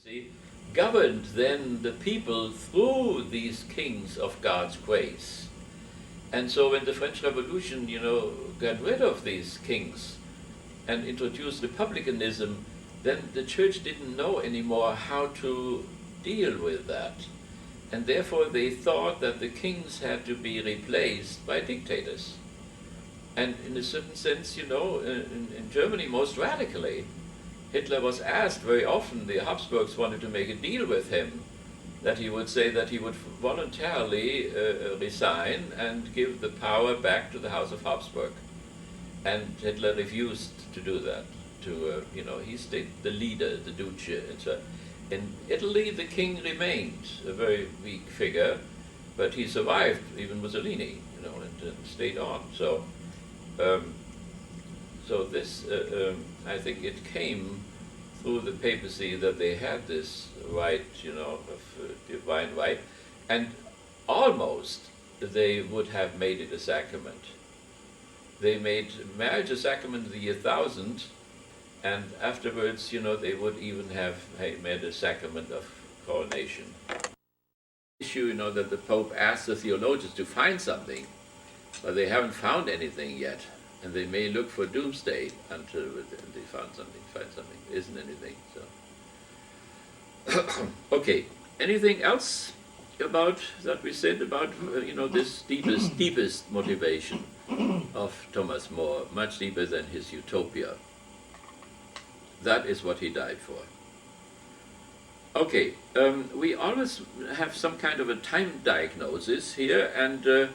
See, governed then the people through these kings of God's grace. And so when the French Revolution, got rid of these kings and introduced republicanism, then the church didn't know anymore how to deal with that. And therefore they thought that the kings had to be replaced by dictators. And in a certain sense, in Germany most radically, Hitler was asked very often, the Habsburgs wanted to make a deal with him, that he would say that he would voluntarily resign and give the power back to the House of Habsburg. And Hitler refused to do that. He stayed the leader, the duce, and so on. In Italy, the king remained a very weak figure, but he survived even Mussolini, and stayed on. So this, I think it came through the papacy that they had this right, of divine right, and almost they would have made it a sacrament. They made marriage a sacrament in the year 1000, and afterwards, they would even have made a sacrament of coronation. Issue, that the Pope asked the theologians to find something, but they haven't found anything yet. And they may look for doomsday until they find something. Isn't anything. So, okay. Anything else about that we said about this deepest motivation of Thomas More, much deeper than his Utopia. That is what he died for. Okay. We always have some kind of a time diagnosis here, and.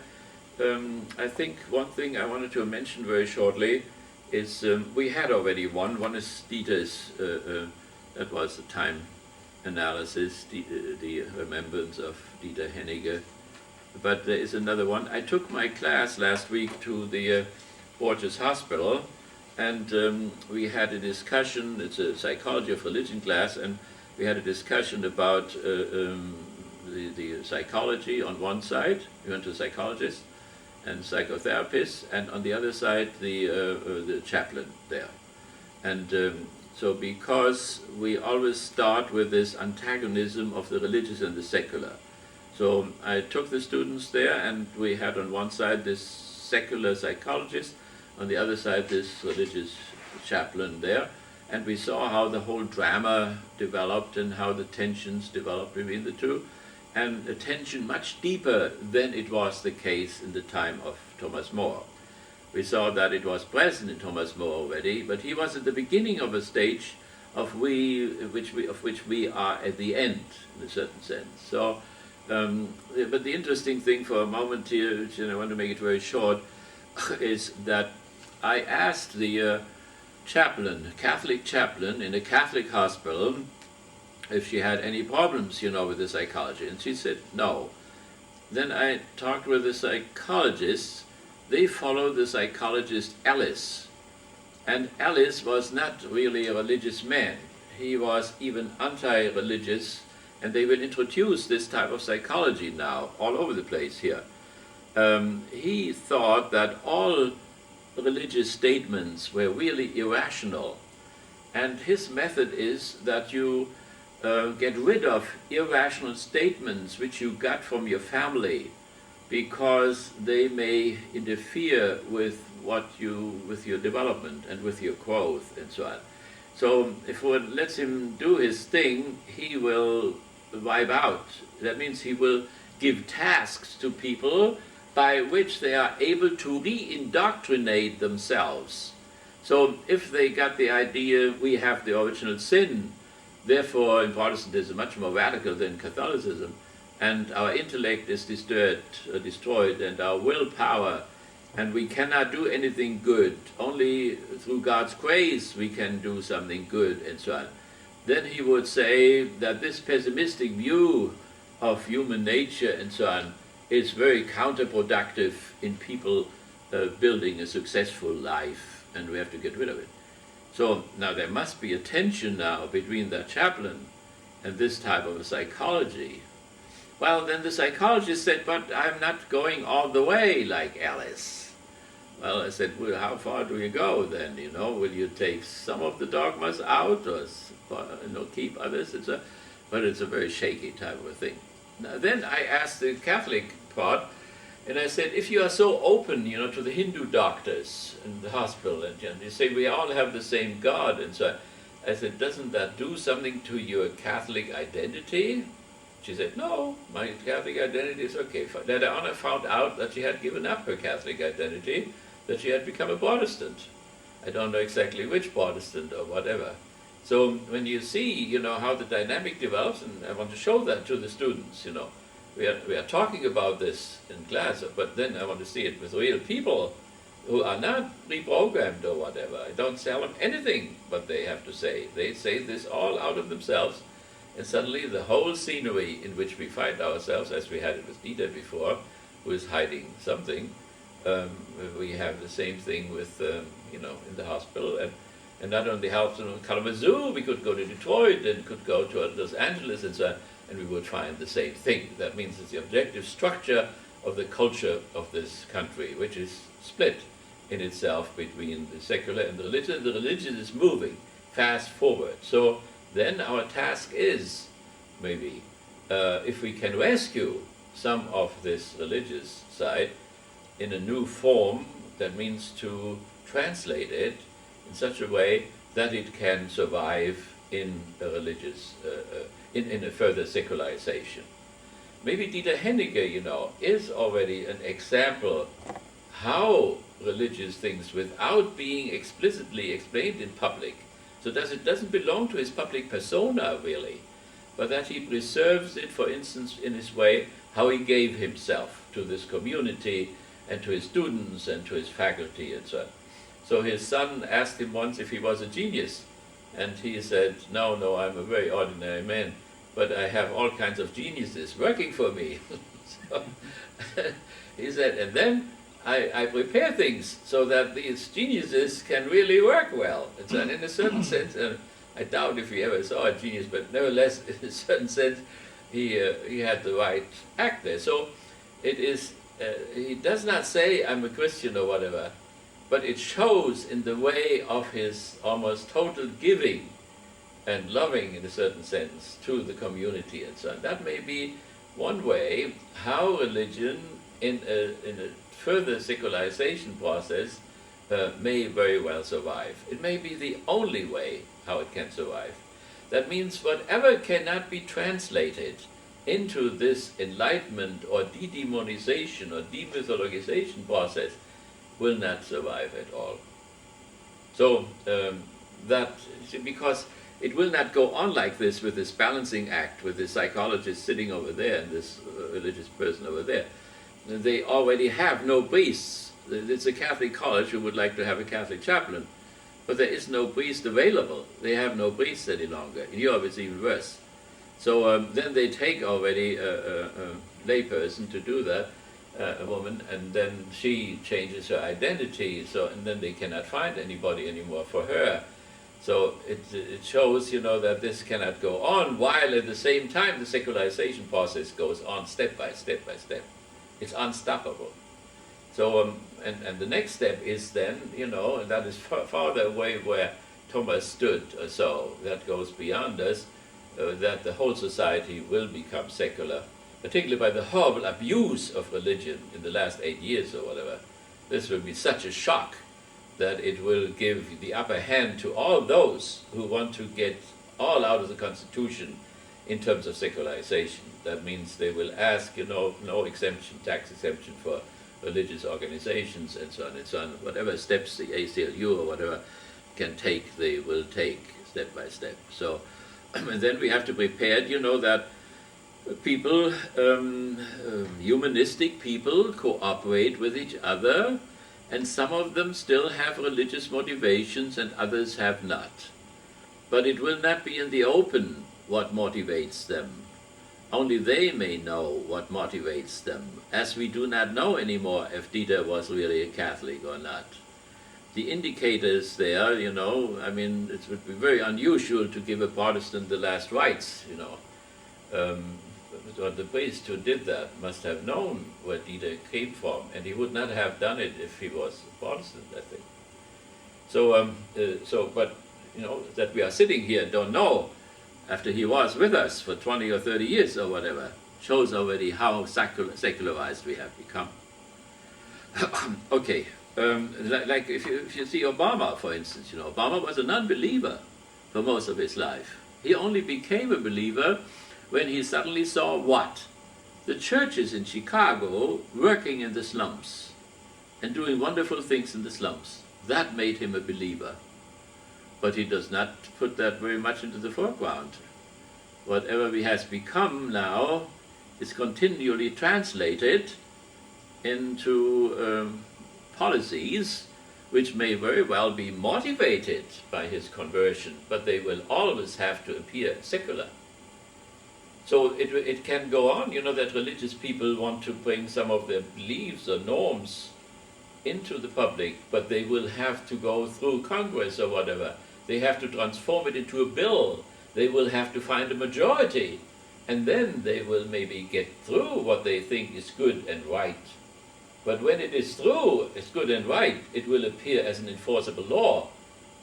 I think one thing I wanted to mention very shortly is we had already one. One is Dieter's, that was the time analysis, the remembrance of Dieter Henniger. But there is another one. I took my class last week to the Borges Hospital, and we had a discussion. It's a psychology of religion class, and we had a discussion about the psychology on one side. We went to a psychologist and psychotherapists, and on the other side the chaplain there. And so because we always start with this antagonism of the religious and the secular. So I took the students there, and we had on one side this secular psychologist, on the other side this religious chaplain there, and we saw how the whole drama developed and how the tensions developed between the two. And a tension much deeper than it was the case in the time of Thomas More. We saw that it was present in Thomas More already, but he was at the beginning of a stage of which we are at the end, in a certain sense. So, but the interesting thing for a moment here, which I want to make it very short, is that I asked the Catholic chaplain in a Catholic hospital, if she had any problems, with the psychology, and she said no. Then I talked with the psychologists. They followed the psychologist Ellis, and Ellis was not really a religious man. He was even anti-religious, and they will introduce this type of psychology now all over the place here. He thought that all religious statements were really irrational, and his method is that you get rid of irrational statements which you got from your family, because they may interfere with with your development and with your growth and so on. So if one lets him do his thing, he will wipe out. That means he will give tasks to people by which they are able to re-indoctrinate themselves. So if they got the idea we have the original sin, therefore, in Protestantism, much more radical than Catholicism, and our intellect is destroyed, and our willpower, and we cannot do anything good. Only through God's grace we can do something good, and so on. Then he would say that this pessimistic view of human nature and so on is very counterproductive in people building a successful life, and we have to get rid of it. So now there must be a tension now between the chaplain and this type of a psychology. Well, then the psychologist said, but I'm not going all the way like Alice. Well, I said, well, how far do you go then? You know, will you take some of the dogmas out, or keep others? But it's a very shaky type of thing. Now, then I asked the Catholic part, and I said, if you are so open, to the Hindu doctors in the hospital, and you say we all have the same God, and so I said, doesn't that do something to your Catholic identity? She said, no, my Catholic identity is okay. Later on, I found out that she had given up her Catholic identity, that she had become a Protestant. I don't know exactly which Protestant or whatever. So when you see, how the dynamic develops, and I want to show that to the students, we are talking about this in class, but then I want to see it with real people who are not reprogrammed or whatever. I don't tell them anything but they have to say. They say this all out of themselves, and suddenly the whole scenery in which we find ourselves, as we had it with Dieter before, who is hiding something, we have the same thing with, in the hospital, and not only hospital in Kalamazoo, we could go to Detroit and could go to Los Angeles and so on, and we would find the same thing. That means it's the objective structure of the culture of this country, which is split in itself between the secular and the religion. The religion is moving fast forward. So then our task is, maybe, if we can rescue some of this religious side in a new form, that means to translate it in such a way that it can survive in a religious, in a further secularization. Maybe Dieter Henniger, is already an example how religious things, without being explicitly explained in public, so that it doesn't belong to his public persona really, but that he preserves it, for instance, in his way, how he gave himself to this community and to his students and to his faculty and so on. So his son asked him once if he was a genius, and he said, no, I'm a very ordinary man, but I have all kinds of geniuses working for me. So he said, and then I prepare things so that these geniuses can really work well. And so in a certain sense, I doubt if he ever saw a genius, but nevertheless, in a certain sense, he had the right act there. So it is, he does not say, I'm a Christian or whatever, but it shows in the way of his almost total giving and loving, in a certain sense, to the community and so on. That may be one way how religion, in a further secularization process, may very well survive. It may be the only way how it can survive. That means whatever cannot be translated into this enlightenment or de-demonization or demythologization process will not survive at all. So because it will not go on like this with this balancing act, with this psychologist sitting over there and this religious person over there. They already have no priests. It's a Catholic college who would like to have a Catholic chaplain, but there is no priest available. They have no priests any longer. In Europe it's even worse. So then they take already a layperson to do that, a woman, and then she changes her identity, and then they cannot find anybody anymore for her. So it shows, that this cannot go on, while at the same time the secularization process goes on step by step by step. It's unstoppable. So, and the next step is then, and that is farther away where Thomas stood, or so, that goes beyond us, that the whole society will become secular, particularly by the horrible abuse of religion in the last 8 years or whatever. This will be such a shock that it will give the upper hand to all those who want to get all out of the Constitution in terms of secularization. That means they will ask, no exemption, tax exemption for religious organizations and so on, whatever steps the ACLU or whatever can take, they will take step by step. So, and then we have to prepare, that people, humanistic people, cooperate with each other, and some of them still have religious motivations and others have not. But it will not be in the open what motivates them. Only they may know what motivates them, as we do not know anymore if Dieter was really a Catholic or not. The indicators there, it would be very unusual to give a Protestant the last rites, or the priest who did that must have known where Dieter came from, and he would not have done it if he was a Protestant, I think. So, but that we are sitting here and don't know after he was with us for 20 or 30 years or whatever shows already how secularized we have become. Okay, like if you see Obama, for instance, Obama was a non-believer for most of his life. He only became a believer when he suddenly saw what? The churches in Chicago working in the slums and doing wonderful things in the slums. That made him a believer. But he does not put that very much into the foreground. Whatever he has become now is continually translated into policies which may very well be motivated by his conversion, but they will always have to appear secular. So it can go on, that religious people want to bring some of their beliefs or norms into the public, but they will have to go through Congress or whatever. They have to transform it into a bill. They will have to find a majority, and then they will maybe get through what they think is good and right. But when it is through, it's good and right, it will appear as an enforceable law,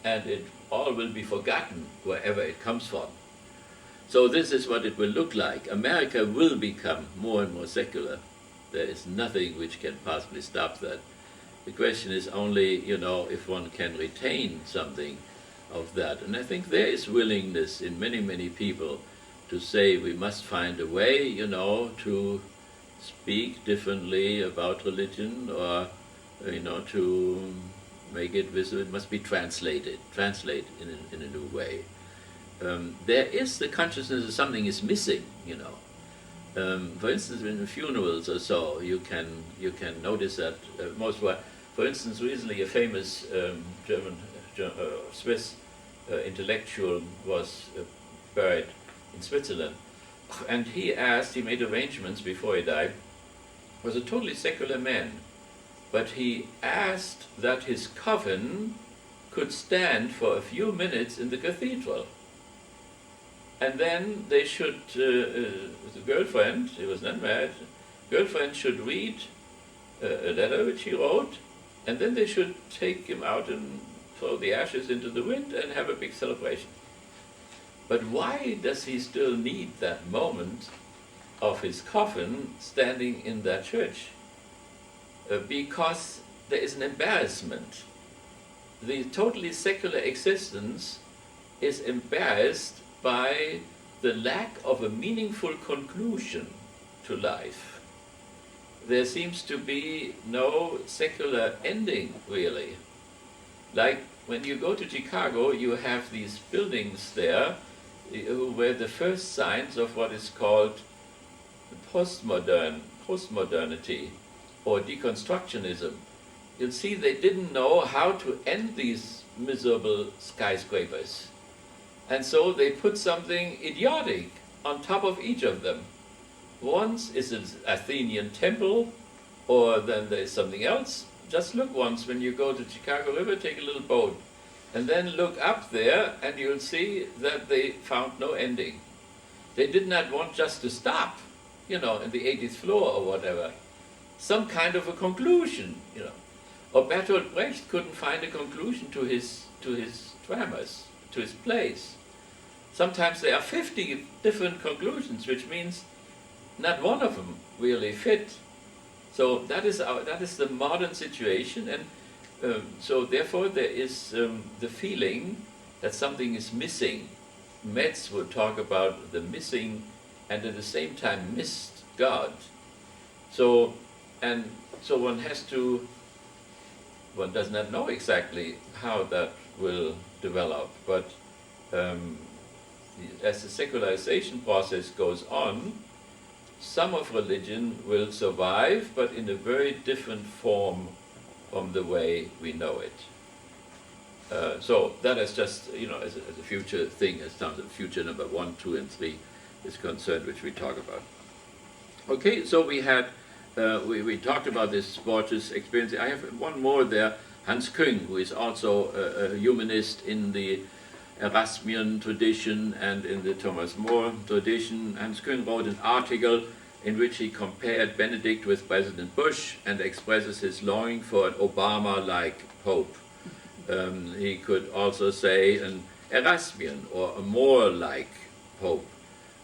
and it all will be forgotten wherever it comes from. So this is what it will look like. America will become more and more secular. There is nothing which can possibly stop that. The question is only, if one can retain something of that. And I think there is willingness in many, many people to say we must find a way, to speak differently about religion, or to make it visible. It must be translate in a new way. There is the consciousness that something is missing. For instance, in funerals or so, you can notice that for instance, recently a famous Swiss intellectual was buried in Switzerland. And he made arrangements before he died, was a totally secular man, but he asked that his coffin could stand for a few minutes in the cathedral. And then they should, the girlfriend, he was not married, girlfriend should read a letter which he wrote, and then they should take him out and throw the ashes into the wind and have a big celebration. But why does he still need that moment of his coffin standing in that church? Because there is an embarrassment. The totally secular existence is embarrassed by the lack of a meaningful conclusion to life. There seems to be no secular ending, really. Like when you go to Chicago, you have these buildings there were the first signs of what is called postmodernity or deconstructionism. You'll see they didn't know how to end these miserable skyscrapers. And so they put something idiotic on top of each of them. Once is an Athenian temple, or then there's something else. Just look once when you go to Chicago River, take a little boat, and then look up there and you'll see that they found no ending. They did not want just to stop, in the 80th floor or whatever. Some kind of a conclusion, Or Bertolt Brecht couldn't find a conclusion to his dramas, to his plays. Sometimes there are 50 different conclusions, which means not one of them really fit. So that is the modern situation, and so therefore there is the feeling that something is missing. Metz would talk about the missing and at the same time missed God. So one does not know exactly how that will develop, but as the secularization process goes on, some of religion will survive, but in a very different form from the way we know it. So that is just, as a future thing, as terms of future number 1, 2, and 3 is concerned, which we talk about. Okay, so we had, we talked about this Borges experience. I have one more there, Hans Küng, who is also a humanist in the Erasmian tradition and in the Thomas More tradition. Hans Küng wrote an article in which he compared Benedict with President Bush and expresses his longing for an Obama-like Pope. He could also say an Erasmian or a More-like Pope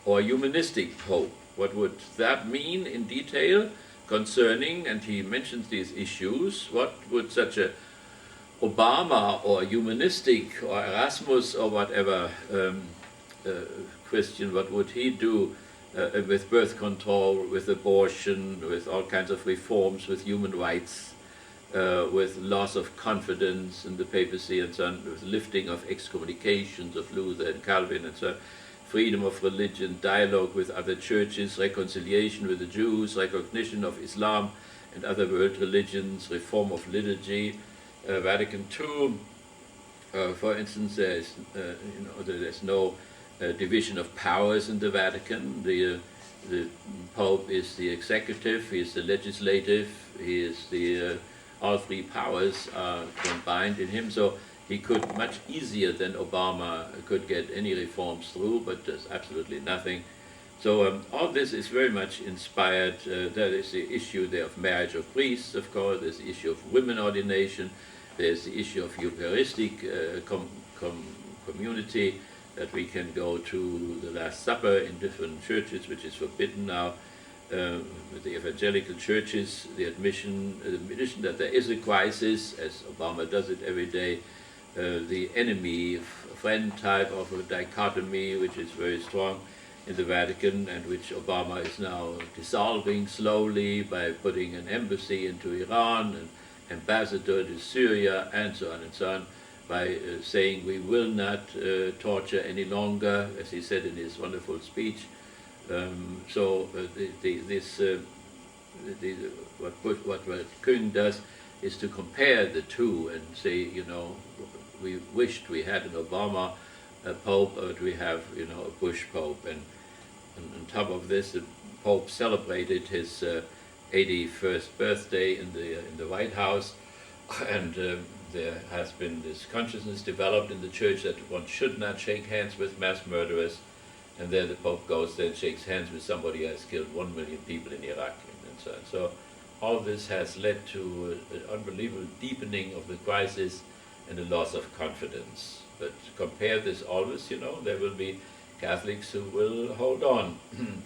or a humanistic Pope. What would that mean in detail concerning, and he mentions these issues, what would such a Obama or humanistic or Erasmus or whatever Christian, what would he do with birth control, with abortion, with all kinds of reforms, with human rights, with loss of confidence in the papacy and so on, with lifting of excommunications of Luther and Calvin and so on, freedom of religion, dialogue with other churches, reconciliation with the Jews, recognition of Islam and other world religions, reform of liturgy. Vatican II, for instance, there's no division of powers in the Vatican. The Pope is the executive, he is the legislative, he is the all three powers are combined in him. So he could much easier than Obama could get any reforms through, but there's absolutely nothing. So all this is very much inspired. There is the issue there of marriage of priests, of course. There's the issue of women ordination. There's the issue of Eucharistic community, that we can go to the Last Supper in different churches, which is forbidden now. With the evangelical churches, the admission that there is a crisis, as Obama does it every day, the enemy-friend type of a dichotomy, which is very strong in the Vatican, and which Obama is now dissolving slowly by putting an embassy into Iran, an ambassador to Syria, and so on, by saying we will not torture any longer, as he said in his wonderful speech. What Küng does is to compare the two and say, you know, we wished we had an Obama Pope, but we have, you know, a Bush Pope. And on top of this, the Pope celebrated his 81st birthday in the White House, and there has been this consciousness developed in the church that one should not shake hands with mass murderers. And there the Pope goes there and shakes hands with somebody who has killed 1 million people in Iraq and so on. So all this has led to an unbelievable deepening of the crisis and a loss of confidence. But compare this always, you know, there will be Catholics who will hold on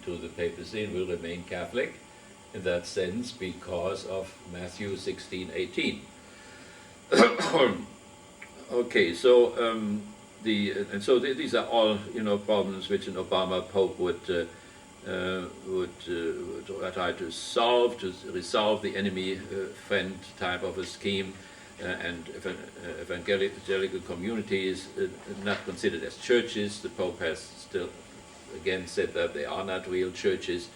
to the papacy and will remain Catholic in that sense because of Matthew 16:18. Okay, so these are all, you know, problems which an Obama Pope would try to solve, to resolve the enemy-friend type of a scheme, and evangelical communities not considered as churches. The Pope has still again said that they are not real churches,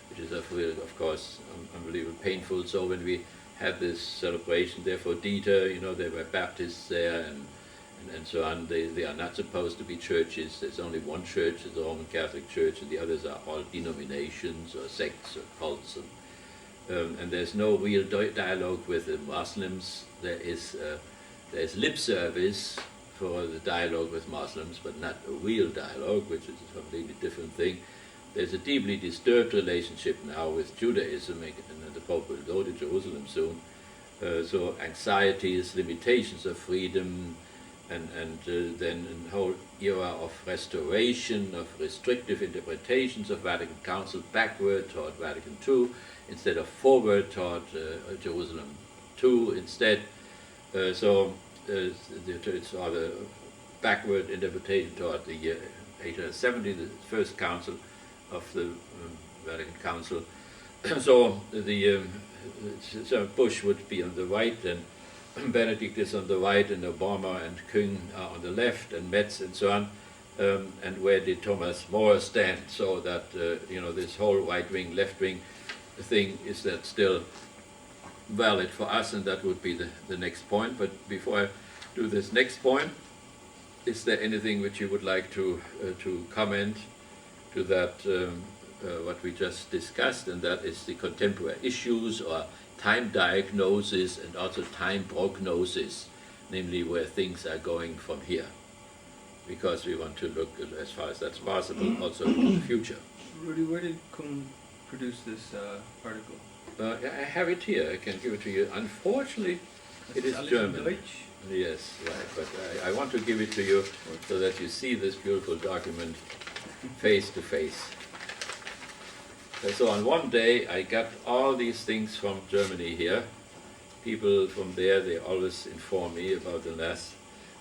which is of course unbelievably painful. So when we had this celebration there for Dieter, you know, there were Baptists there and so on. They are not supposed to be churches. There's only one church, the Roman Catholic Church, and the others are all denominations or sects or cults. And there's no real dialogue with the Muslims. There's lip service for the dialogue with Muslims, but not a real dialogue, which is a completely different thing. There's a deeply disturbed relationship now with Judaism, and the Pope will go to Jerusalem soon. So anxieties, limitations of freedom, and then a whole era of restoration, of restrictive interpretations of Vatican Council backward toward Vatican II, instead of forward toward Jerusalem II instead. It's rather backward interpretation toward the year 1870, the first council of the Vatican Council. So so Bush would be on the right, and Benedict is on the right, and Obama and Küng are on the left, and Metz and so on. And where did Thomas More stand? So that you know, this whole right-wing, left-wing thing, is that still valid for us? And that would be the next point. But before I do this next point, is there anything which you would like to comment to that, what we just discussed, and that is the contemporary issues or time diagnosis and also time prognosis, namely where things are going from here? because we want to look, as far as that's possible, also into the future. Rudy, where did Kung produce this article? I have it here. I can give it to you. Unfortunately, it is German. Deutsch? Yes, right. But I want to give it to you so that you see this beautiful document face to face. So on one day, I got all these things from Germany here. People from there, they always inform me about the last.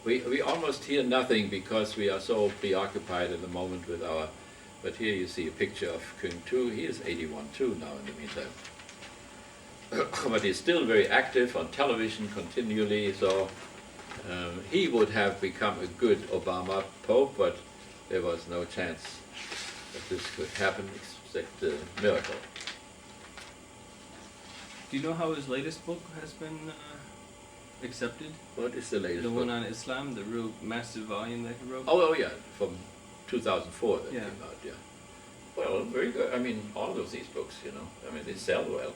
We almost hear nothing because we are so preoccupied at the moment with our. But here you see a picture of King II. He is 81 too now in the meantime. But he's still very active on television continually, so he would have become a good Obama Pope, but there was no chance that this could happen except a miracle. Do you know how his latest book has been accepted? What is the latest The book? one on Islam, the real massive volume that he wrote? Oh yeah, from 2004 that Yeah. came out, yeah. Well, very good. I mean, all of these books, you know, I mean, they sell well.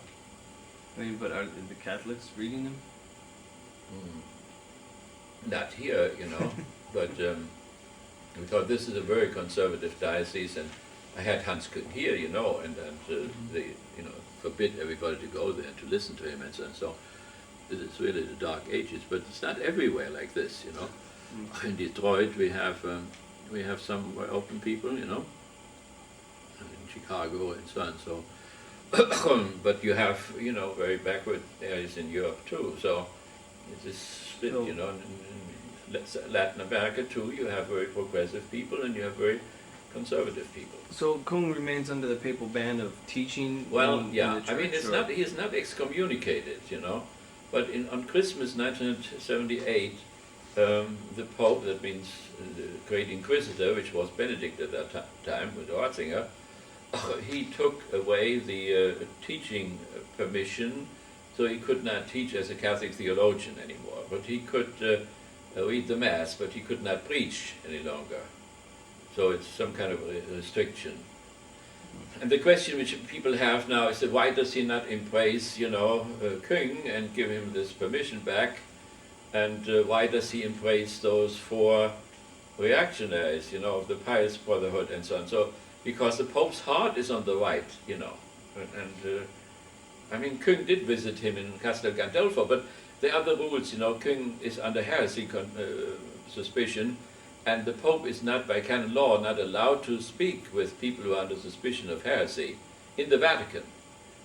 I mean, but are the Catholics reading them? Not here, you know, but we thought this is a very conservative diocese, and I had Hans Küng here, you know, and they, you know, forbid everybody to go there and to listen to him and so on. So this is really the dark ages, but it's not everywhere like this, you know. In Detroit we have some open people, you know, and in Chicago and so on. So, but you have, you know, very backward areas in Europe too. So it is split, you know. In Latin America too, you have very progressive people and you have very conservative people. So Kung remains under the papal ban of teaching. Well, in yeah. the church, I mean, it's not. He is not excommunicated, you know. But on Christmas 1978, the Pope, that means the Great Inquisitor, which was Benedict at that time, with Ratzinger, he took away the teaching permission, so he could not teach as a Catholic theologian anymore. But he could read the Mass, but he could not preach any longer. So it's some kind of a restriction. And the question which people have now is that why does he not embrace, you know, Küng and give him this permission back? And why does he embrace those four reactionaries, you know, of the Pious Brotherhood and so on? So, because the Pope's heart is on the right, you know. And I mean, Küng did visit him in Castel Gandolfo, but there are the rules, you know. Küng is under heresy suspicion, and the Pope is not, by canon law, not allowed to speak with people who are under suspicion of heresy in the Vatican.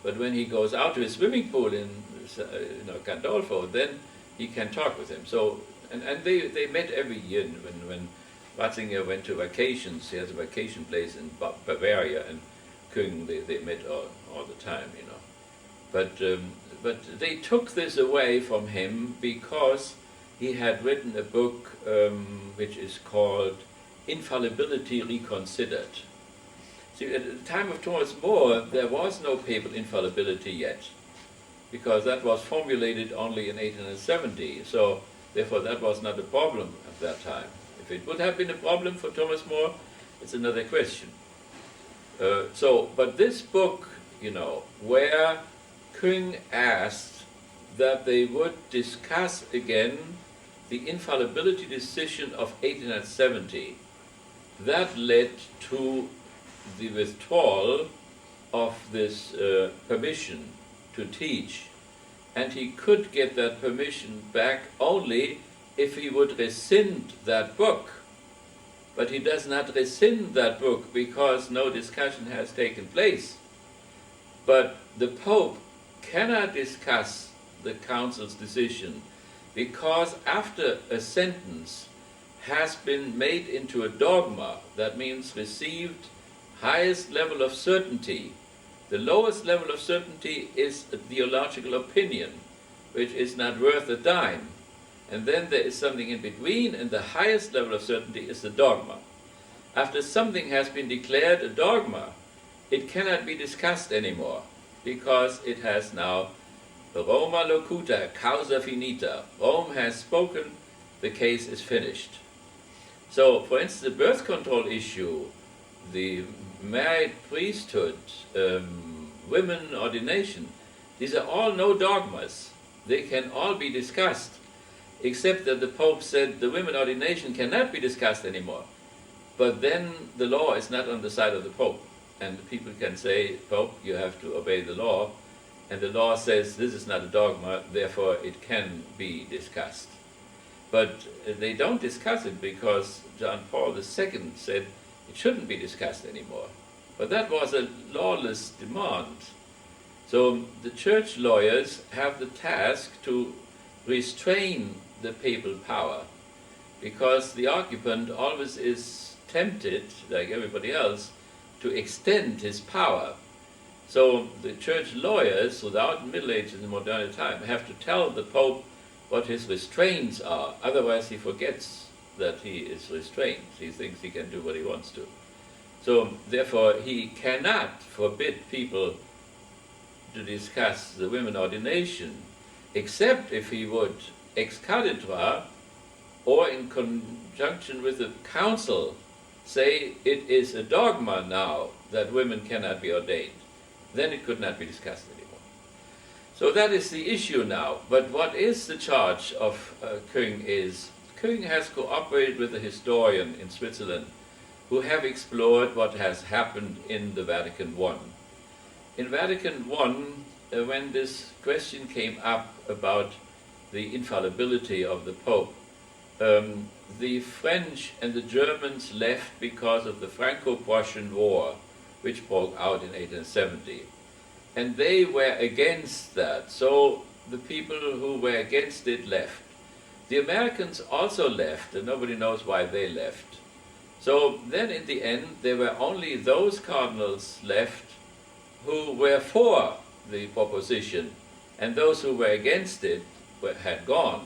But when he goes out to his swimming pool in you know, Gandolfo, then he can talk with him. So, and they met every year when Ratzinger went to vacations. He has a vacation place in Bavaria, and Küng, they met all the time, you know. But they took this away from him because he had written a book which is called Infallibility Reconsidered. See, at the time of Thomas More, there was no papal infallibility yet, because that was formulated only in 1870, so therefore that was not a problem at that time. If it would have been a problem for Thomas More, it's another question. But this book, you know, where Küng asked that they would discuss again the infallibility decision of 1870, that led to the withdrawal of this permission to teach, and he could get that permission back only if he would rescind that book. But he does not rescind that book because no discussion has taken place. But the Pope cannot discuss the Council's decision because after a sentence has been made into a dogma, that means received highest level of certainty, the lowest level of certainty is a theological opinion, which is not worth a dime. And then there is something in between, and the highest level of certainty is the dogma. After something has been declared a dogma, it cannot be discussed anymore, because it has now Roma locuta, causa finita. Rome has spoken, the case is finished. So, for instance, the birth control issue, the married priesthood, women ordination, these are all no dogmas. They can all be discussed. except that the Pope said the women ordination cannot be discussed anymore. But then the law is not on the side of the Pope, and people can say, Pope, you have to obey the law, and the law says this is not a dogma, therefore it can be discussed. But they don't discuss it because John Paul II said it shouldn't be discussed anymore. But that was a lawless demand. So the church lawyers have the task to restrain the papal power, because the occupant always is tempted, like everybody else, to extend his power. So the church lawyers, without the Middle Ages and modern time, have to tell the Pope what his restraints are. Otherwise he forgets that he is restrained. He thinks he can do what he wants to. So therefore he cannot forbid people to discuss the women ordination, except if he would ex cathedra, or in conjunction with the council, say it is a dogma now that women cannot be ordained. Then it could not be discussed anymore. So that is the issue now. But what is the charge of Küng is, Küng has cooperated with a historian in Switzerland who have explored what has happened in the Vatican I. In Vatican I, when this question came up about the infallibility of the Pope, the French and the Germans left because of the Franco-Prussian War, which broke out in 1870. And they were against that, so the people who were against it left. The Americans also left, and nobody knows why they left. So then in the end, there were only those cardinals left who were for the proposition, and those who were against it had gone.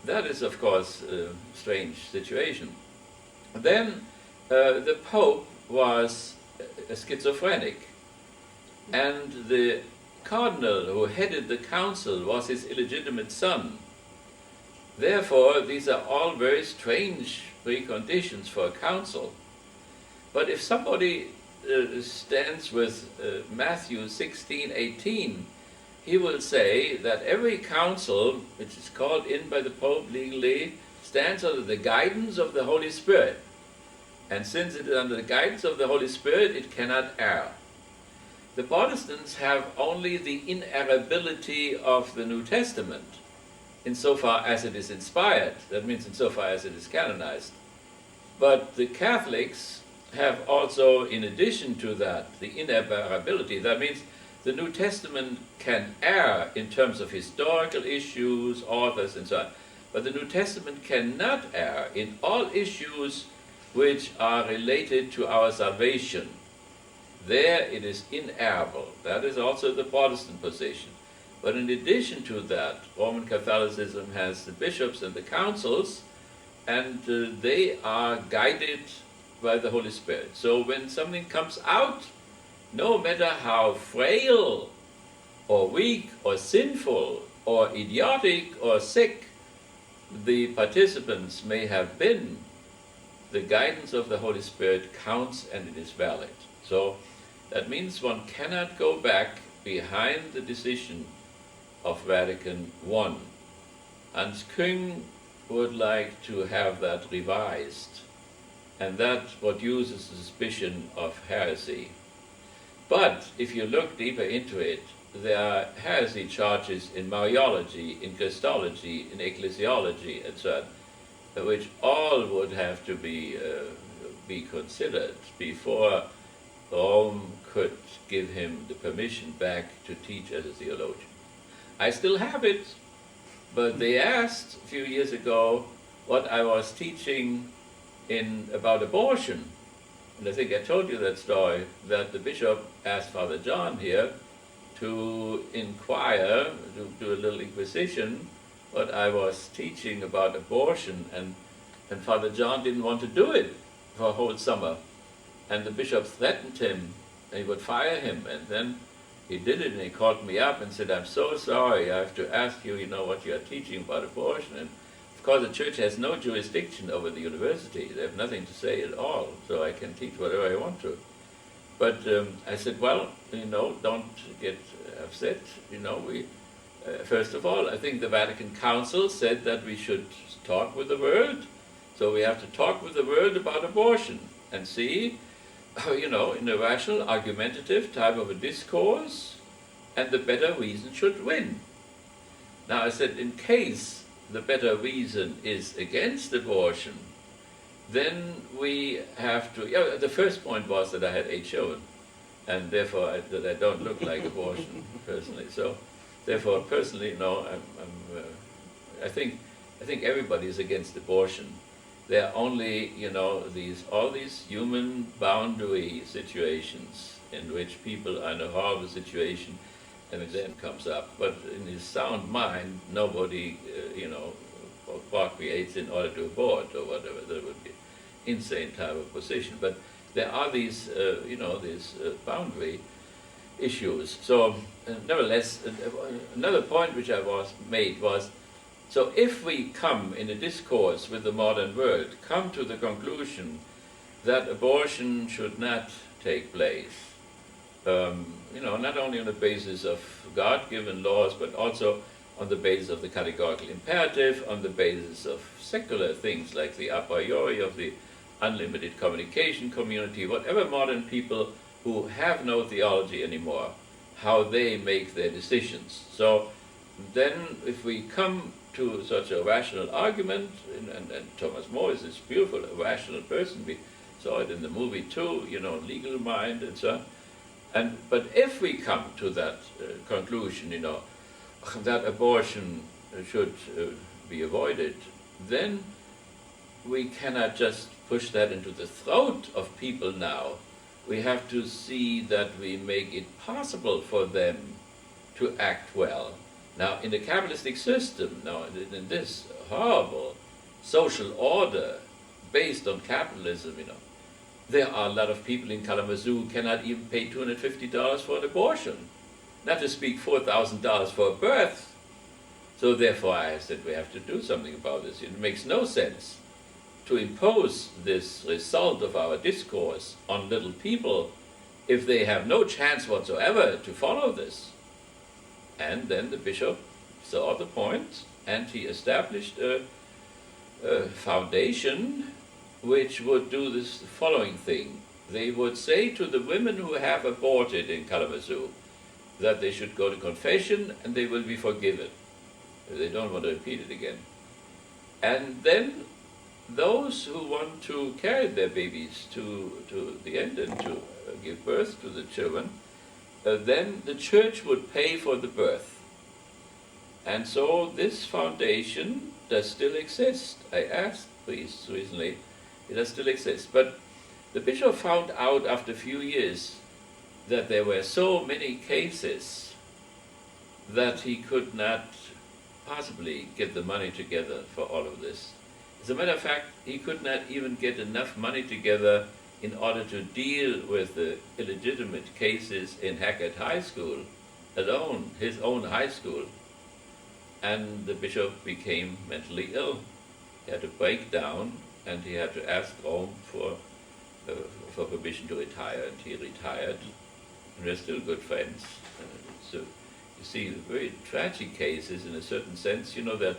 That is, of course, a strange situation. Then the Pope was a schizophrenic, and the cardinal who headed the council was his illegitimate son. Therefore, these are all very strange preconditions for a council. But if somebody stands with Matthew 16:18, he will say that every council, which is called in by the Pope legally, stands under the guidance of the Holy Spirit. And since it is under the guidance of the Holy Spirit, it cannot err. The Protestants have only the inerrability of the New Testament, insofar as it is inspired. That means insofar as it is canonized. But the Catholics have also, in addition to that, the inerrability. That means the New Testament can err in terms of historical issues, authors, and so on. But the New Testament cannot err in all issues which are related to our salvation. There it is inerrable. That is also the Protestant position. But in addition to that, Roman Catholicism has the bishops and the councils, and they are guided by the Holy Spirit. So when something comes out, no matter how frail or weak or sinful or idiotic or sick the participants may have been, the guidance of the Holy Spirit counts and it is valid. So that means one cannot go back behind the decision of Vatican I. Hans Küng would like to have that revised, and that produces the suspicion of heresy. But if you look deeper into it, there are heresy charges in Mariology, in Christology, in ecclesiology, etc., which all would have to be considered before Rome could give him the permission back to teach as a theologian. I still have it, but they asked a few years ago what I was teaching about abortion. And I think I told you that story, that the bishop asked Father John here to inquire, to do a little inquisition, what I was teaching about abortion, and Father John didn't want to do it for a whole summer. And the bishop threatened him, and he would fire him, and then he did it, and he called me up and said, I'm so sorry, I have to ask you, what you are teaching about abortion. And of course, the church has no jurisdiction over the university. They have nothing to say at all, so I can teach whatever I want to. But I said, well, don't get upset. First of all, I think the Vatican Council said that we should talk with the world. So we have to talk with the world about abortion and see how, in a rational, argumentative type of a discourse, and the better reason should win. Now I said, in case the better reason is against abortion, then we have to, the first point was that I had 8 children, and therefore that I don't look like abortion personally. So therefore, personally, I think everybody is against abortion. There are only, all these human boundary situations in which people are in a horrible situation, and it then comes up. But in his sound mind, nobody, procreates in order to abort or whatever. That would be insane type of position. But there are these, these boundary issues. So, nevertheless, another point which I made was, so if we come in a discourse with the modern world, come to the conclusion that abortion should not take place, not only on the basis of God-given laws, but also on the basis of the categorical imperative, on the basis of secular things like the a priori of the unlimited communication community, whatever modern people who have no theology anymore, how they make their decisions. So then if we come to such a rational argument, and Thomas More is this beautiful, rational person, we saw it in the movie too, legal mind and so on. But if we come to that conclusion, that abortion should be avoided, then we cannot just push that into the throat of people now. We have to see that we make it possible for them to act well. Now, in the capitalistic system, now in this horrible social order based on capitalism, there are a lot of people in Kalamazoo who cannot even pay $250 for an abortion, not to speak $4,000 for a birth. So therefore I said we have to do something about this. It makes no sense to impose this result of our discourse on little people if they have no chance whatsoever to follow this. And then the bishop saw the point, and he established a foundation which would do this following thing. They would say to the women who have aborted in Kalamazoo that they should go to confession and they will be forgiven. They don't want to repeat it again. And then those who want to carry their babies to the end and to give birth to the children, then the church would pay for the birth. And so this foundation does still exist. I asked priests recently, it does still exist. But the bishop found out after a few years that there were so many cases that he could not possibly get the money together for all of this. As a matter of fact, he could not even get enough money together in order to deal with the illegitimate cases in Hackett High School alone, his own high school. And the bishop became mentally ill. He had to break down, and he had to ask Rome for permission to retire, and he retired. And we're still good friends. So you see, the very tragic cases in a certain sense, that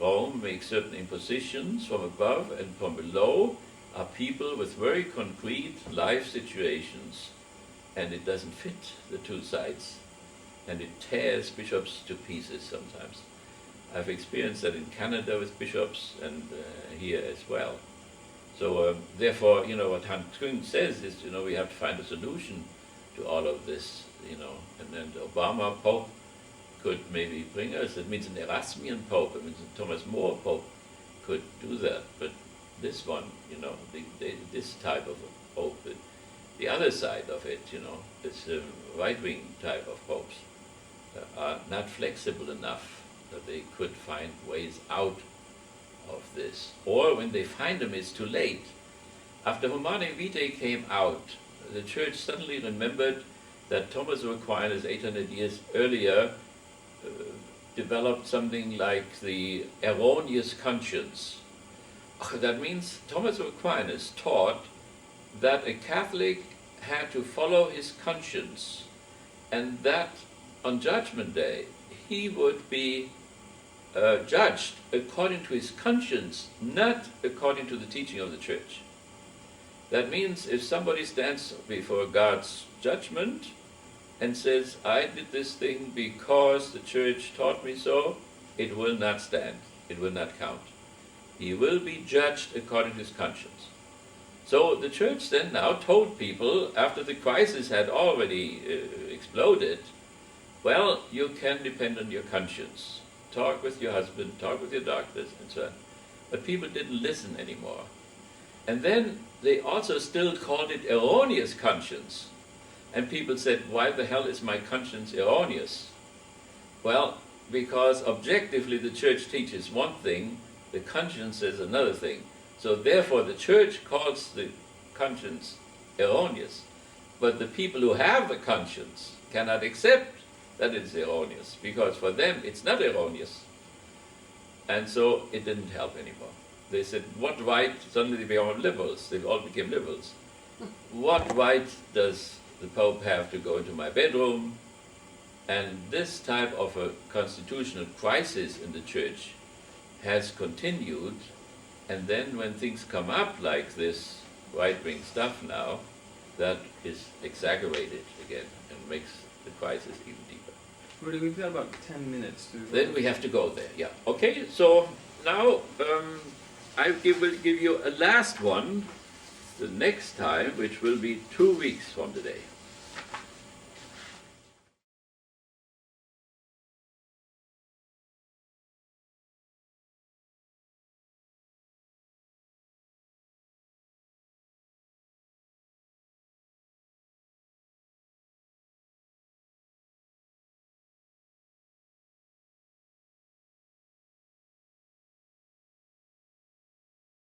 Rome makes certain impositions from above and from below are people with very concrete life situations, and it doesn't fit the two sides, and it tears bishops to pieces sometimes. I've experienced that in Canada with bishops and here as well. So therefore, what Han Kung says is, we have to find a solution to all of this, and then the Obama Pope could maybe bring us. It means an Erasmian Pope, it means a Thomas More Pope could do that. But this one, this type of a Pope, the other side of it, this right-wing type of popes are not flexible enough that they could find ways out of this. Or when they find them, it's too late. After Humanae Vitae came out, the church suddenly remembered that Thomas of Aquinas 800 years earlier developed something like the erroneous conscience. That means Thomas of Aquinas taught that a Catholic had to follow his conscience, and that on Judgment Day he would be judged according to his conscience, not according to the teaching of the church. That means if somebody stands before God's judgment and says, I did this thing because the church taught me so, it will not stand. It will not count. He will be judged according to his conscience. So the church then now told people, after the crisis had already exploded, well, you can depend on your conscience. Talk with your husband, talk with your doctors, and so on. But people didn't listen anymore. And then they also still called it erroneous conscience. And people said, why the hell is my conscience erroneous? Well, because objectively the church teaches one thing, the conscience says another thing. So therefore the church calls the conscience erroneous. But the people who have a conscience cannot accept that it's erroneous, because for them it's not erroneous. And so it didn't help anymore. They said, what right, suddenly they became liberals, they all became liberals. What right does the Pope have to go into my bedroom? And this type of a constitutional crisis in the church has continued, and then when things come up like this right-wing stuff now, that is exaggerated again and makes the crisis even deeper. Rudy, we've got about 10 minutes to... Then we have to go there, yeah. Okay, so now I will give you a last one the next time, which will be 2 weeks from today.